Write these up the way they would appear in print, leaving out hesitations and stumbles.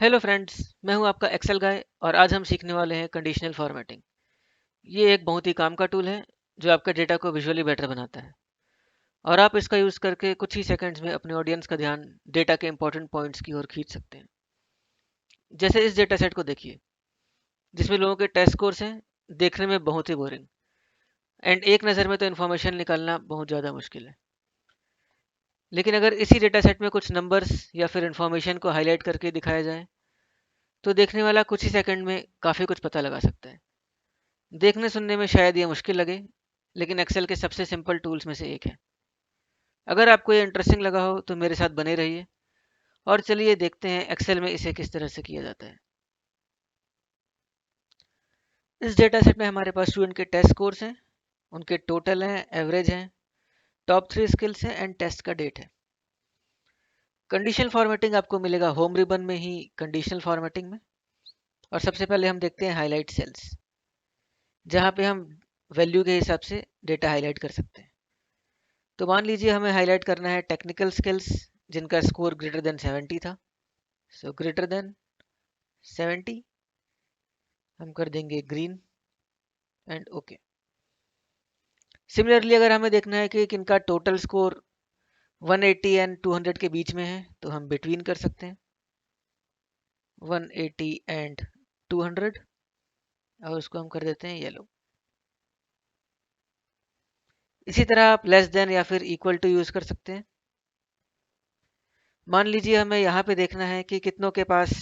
Hello friends, मैं हूं आपका एक्सेल गाय और आज हम सीखने वाले हैं कंडीशनल फॉर्मेटिंग। ये एक बहुत ही काम का टूल है जो आपके डेटा को विजुअली बेटर बनाता है और आप इसका यूज़ करके कुछ ही सेकंड्स में अपने ऑडियंस का ध्यान डेटा के इंपॉर्टेंट पॉइंट्स की ओर खींच सकते हैं। जैसे इस डेटा सेट को देखिए जिसमें लोगों के टेस्ट स्कोर्स हैं, देखने में बहुत ही बोरिंग एंड एक नज़र में तो इन्फॉर्मेशन निकालना बहुत ज़्यादा मुश्किल है। लेकिन अगर इसी डेटा सेट में कुछ नंबर्स या फिर इन्फॉर्मेशन को हाईलाइट करके दिखाया जाए तो देखने वाला कुछ ही सेकंड में काफ़ी कुछ पता लगा सकता है। देखने सुनने में शायद ये मुश्किल लगे, लेकिन एक्सेल के सबसे सिंपल टूल्स में से एक है। अगर आपको ये इंटरेस्टिंग लगा हो तो मेरे साथ बने रहिए और चलिए देखते हैं एक्सेल में इसे किस तरह से किया जाता है। इस डेटा सेट में हमारे पास स्टूडेंट के टेस्ट स्कोर्स हैं, उनके टोटल हैं, एवरेज हैं, टॉप 3 स्किल्स हैं एंड टेस्ट का डेट है। कंडीशनल फॉर्मेटिंग आपको मिलेगा होम रिबन में ही कंडीशनल फॉर्मेटिंग में। और सबसे पहले हम देखते हैं हाईलाइट सेल्स, जहाँ पे हम वैल्यू के हिसाब से डेटा हाईलाइट कर सकते हैं। तो मान लीजिए हमें हाईलाइट करना है टेक्निकल स्किल्स जिनका स्कोर ग्रेटर देन 70 था। सो ग्रेटर देन 70 हम कर देंगे ग्रीन एंड ओके। सिमिलरली अगर हमें देखना है कि किनका टोटल स्कोर 180 एंड 200 के बीच में है तो हम बिटवीन कर सकते हैं 180 एंड 200 और उसको हम कर देते हैं येलो। इसी तरह आप लेस देन या फिर इक्वल टू यूज कर सकते हैं। मान लीजिए हमें यहाँ पे देखना है कि कितनों के पास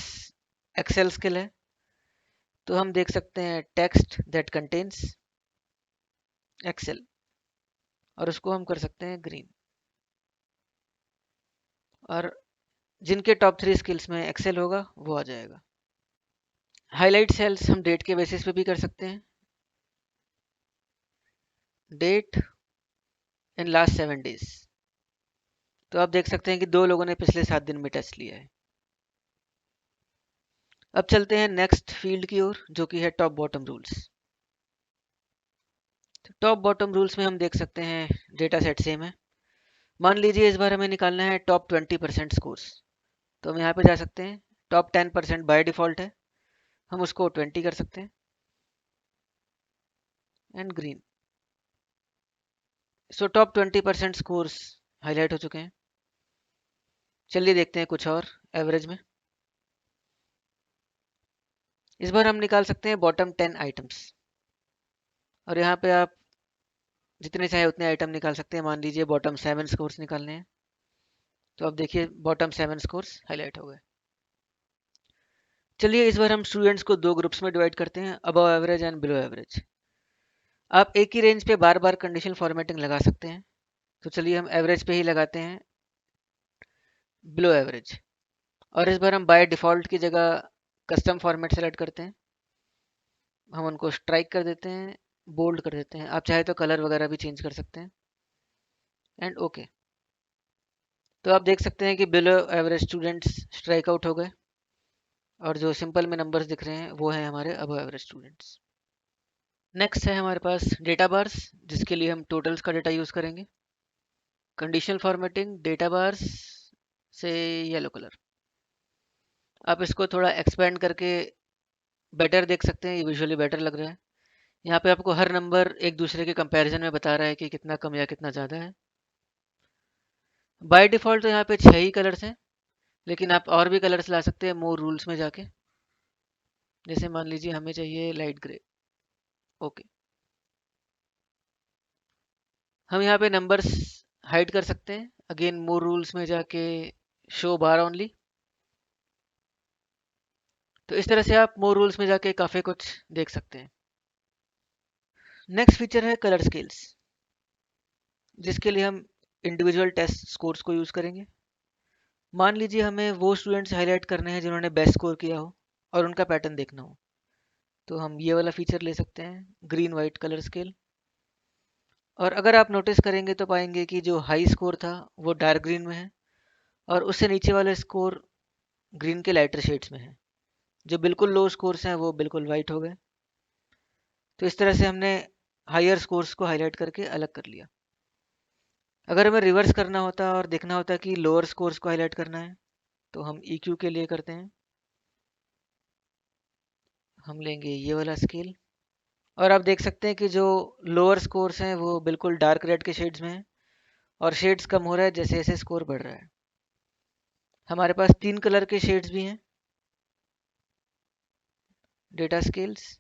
एक्सेल स्किल है, तो हम देख सकते हैं टेक्स्ट दैट कंटेन्स एक्सेल और उसको हम कर सकते हैं ग्रीन। और जिनके टॉप 3 स्किल्स में एक्सेल होगा वो आ जाएगा। हाईलाइट सेल्स हम डेट के बेसिस पे भी कर सकते हैं, डेट इन लास्ट 7 डेज। तो आप देख सकते हैं कि 2 लोगों ने पिछले 7 दिन में टेस्ट लिया है। अब चलते हैं नेक्स्ट फील्ड की ओर जो कि है top bottom rules. Top bottom rules में हम देख सकते हैं डेटा सेट सेम है। मान लीजिए इस बार हमें निकालना है टॉप 20% स्कोर्स, तो हम यहाँ पे जा सकते हैं। टॉप 10% बाय डिफॉल्ट है, हम उसको 20 कर सकते हैं and green. So top 20% scores highlight हो चुके हैं। चलिए देखते हैं कुछ और एवरेज में। इस बार हम निकाल सकते हैं बॉटम 10 आइटम्स और यहाँ पे आप जितने चाहे उतने आइटम निकाल सकते हैं। मान लीजिए बॉटम 7 स्कोर्स निकालने हैं, तो अब देखिए बॉटम 7 स्कोर्स हाईलाइट हो गए। चलिए इस बार हम स्टूडेंट्स को 2 ग्रुप्स में डिवाइड करते हैं, above average and below average. आप एक ही रेंज पे बार बार कंडीशनल फॉर्मेटिंग लगा सकते हैं, तो चलिए हम एवरेज पे ही लगाते हैं बिलो एवरेज। और इस बार हम बाय डिफ़ॉल्ट की जगह कस्टम फॉर्मेट सेलेक्ट करते हैं। हम उनको स्ट्राइक कर देते हैं, बोल्ड कर देते हैं। आप चाहे तो कलर वगैरह भी चेंज कर सकते हैं एंड ओके। तो आप देख सकते हैं कि below average students strike out हो गए और जो सिंपल में नंबर्स दिख रहे हैं वो हैं हमारे अबव एवरेज स्टूडेंट्स। नेक्स्ट है हमारे पास डेटा बार्स, जिसके लिए हम टोटल्स का डेटा यूज़ करेंगे। कंडीशनल फॉर्मेटिंग डेटा बार्स से येलो कलर। आप इसको थोड़ा एक्सपेंड करके बेटर देख सकते हैं, ये विजुअली बेटर लग रहा है। यहाँ पे आपको हर नंबर एक दूसरे के कंपैरिजन में बता रहा है कि कितना कम या कितना ज़्यादा है। बाय डिफ़ॉल्ट तो यहाँ पे 6 ही कलर्स हैं, लेकिन आप और भी कलर्स ला सकते हैं मोर रूल्स में जाके। जैसे मान लीजिए हमें चाहिए लाइट ग्रे, ओके। हम यहाँ पे नंबर्स हाइड कर सकते हैं, अगेन मोर रूल्स में जाके शो बार ओनली। तो इस तरह से आप मोर रूल्स में जाके काफ़ी कुछ देख सकते हैं। नेक्स्ट फीचर है कलर स्केल्स, जिसके लिए हम इंडिविजुअल टेस्ट स्कोर्स को यूज़ करेंगे। मान लीजिए हमें वो स्टूडेंट्स हाईलाइट करने हैं जिन्होंने बेस्ट स्कोर किया हो और उनका पैटर्न देखना हो, तो हम ये वाला फीचर ले सकते हैं, ग्रीन वाइट कलर स्केल। और अगर आप नोटिस करेंगे तो पाएंगे कि जो हाई स्कोर था वो डार्क ग्रीन में है और उससे नीचे वाले स्कोर ग्रीन के लाइटर शेड्स में है। जो बिल्कुल लो स्कोर्स हैं वो बिल्कुल वाइट हो गए। तो इस तरह से हमने हायर स्कोर्स को हाईलाइट करके अलग कर लिया। अगर हमें रिवर्स करना होता और देखना होता कि लोअर स्कोर्स को हाईलाइट करना है, तो हम EQ के लिए करते हैं हम लेंगे ये वाला स्केल, और आप देख सकते हैं कि जो लोअर स्कोर्स हैं वो बिल्कुल डार्क रेड के शेड्स में हैं, और शेड्स कम हो रहा है जैसे जैसे स्कोर बढ़ रहा है। हमारे पास 3 कलर के शेड्स भी हैं डेटा स्केल्स।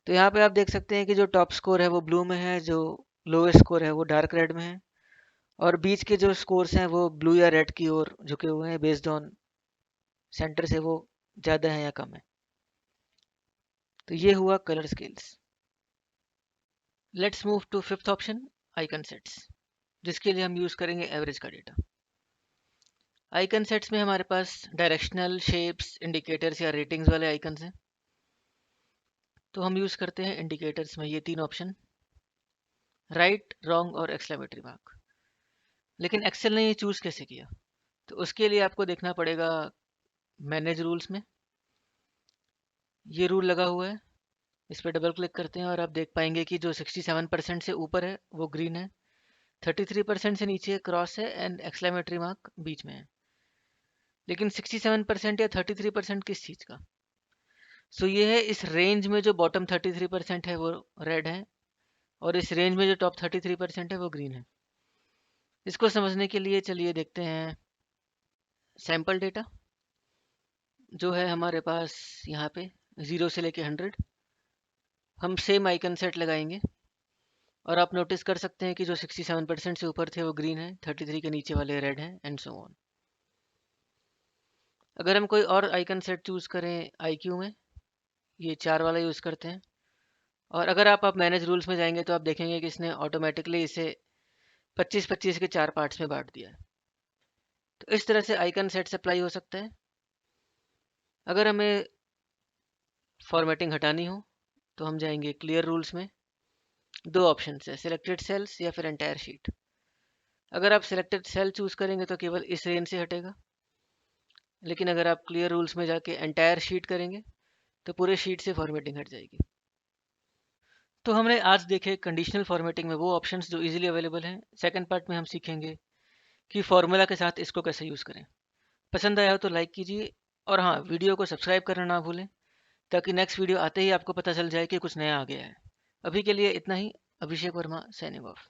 तो यहाँ पे आप देख सकते हैं कि जो टॉप स्कोर है वो ब्लू में है, जो लोएस्ट स्कोर है वो डार्क रेड में है, और बीच के जो स्कोर्स हैं वो ब्लू या रेड की ओर झुके हुए हैं बेस्ड ऑन सेंटर से वो ज़्यादा है या कम है। तो ये हुआ colour scales. Let's move to fifth option, icon sets, जिसके लिए हम यूज़ करेंगे एवरेज का डेटा। आइकन सेट्स में हमारे पास डायरेक्शनल, शेप्स, इंडिकेटर्स या रेटिंग्स वाले आइकन्स हैं। तो हम यूज़ करते हैं इंडिकेटर्स में ये 3 ऑप्शन, राइट, रॉन्ग और एक्सक्लेमेटरी मार्क। लेकिन एक्सेल ने ये चूज़ कैसे किया? तो उसके लिए आपको देखना पड़ेगा मैनेज रूल्स में, ये रूल लगा हुआ है, इस पर डबल क्लिक करते हैं और आप देख पाएंगे कि जो 67% से ऊपर है वो ग्रीन है, 33% से नीचे क्रॉस है एंड एक्सक्लेमेटरी मार्क बीच में है। लेकिन 67% या 33% किस चीज़ का? सो ये है इस रेंज में जो बॉटम 33% है वो रेड है, और इस रेंज में जो टॉप 33% है वो ग्रीन है। इसको समझने के लिए चलिए देखते हैं सैम्पल डेटा जो है हमारे पास यहाँ पे 0 से लेके 100। हम सेम आइकन सेट लगाएंगे और आप नोटिस कर सकते हैं कि जो 67% से ऊपर थे वो ग्रीन है, 33 के नीचे वाले रेड हैं एंड सो ऑन। अगर हम कोई और आइकन सेट चूज़ करें IQ में, ये 4 वाला यूज़ करते हैं, और अगर आप मैनेज रूल्स में जाएंगे तो आप देखेंगे कि इसने ऑटोमेटिकली इसे 25-25 के 4 पार्ट्स में बांट दिया है। तो इस तरह से आइकन सेट्स अप्लाई हो सकता है। अगर हमें फॉर्मेटिंग हटानी हो तो हम जाएंगे क्लियर रूल्स में, 2 ऑप्शन है, सिलेक्टेड सेल्स या फिर एंटायर शीट। अगर आप सिलेक्टेड सेल चूज़ करेंगे तो केवल इस रेंज से हटेगा, लेकिन अगर आप क्लियर रूल्स में जाके एंटायर शीट करेंगे तो पूरे शीट से फॉर्मेटिंग हट जाएगी। तो हमने आज देखे कंडीशनल फॉर्मेटिंग में वो ऑप्शंस जो इजीली अवेलेबल हैं। सेकंड पार्ट में हम सीखेंगे कि फॉर्मूला के साथ इसको कैसे यूज़ करें। पसंद आया हो तो लाइक कीजिए, और हाँ, वीडियो को सब्सक्राइब करना ना भूलें, ताकि नेक्स्ट वीडियो आते ही आपको पता चल जाए कि कुछ नया आ गया है। अभी के लिए इतना ही। अभिषेक वर्मा, साइनिंग ऑफ।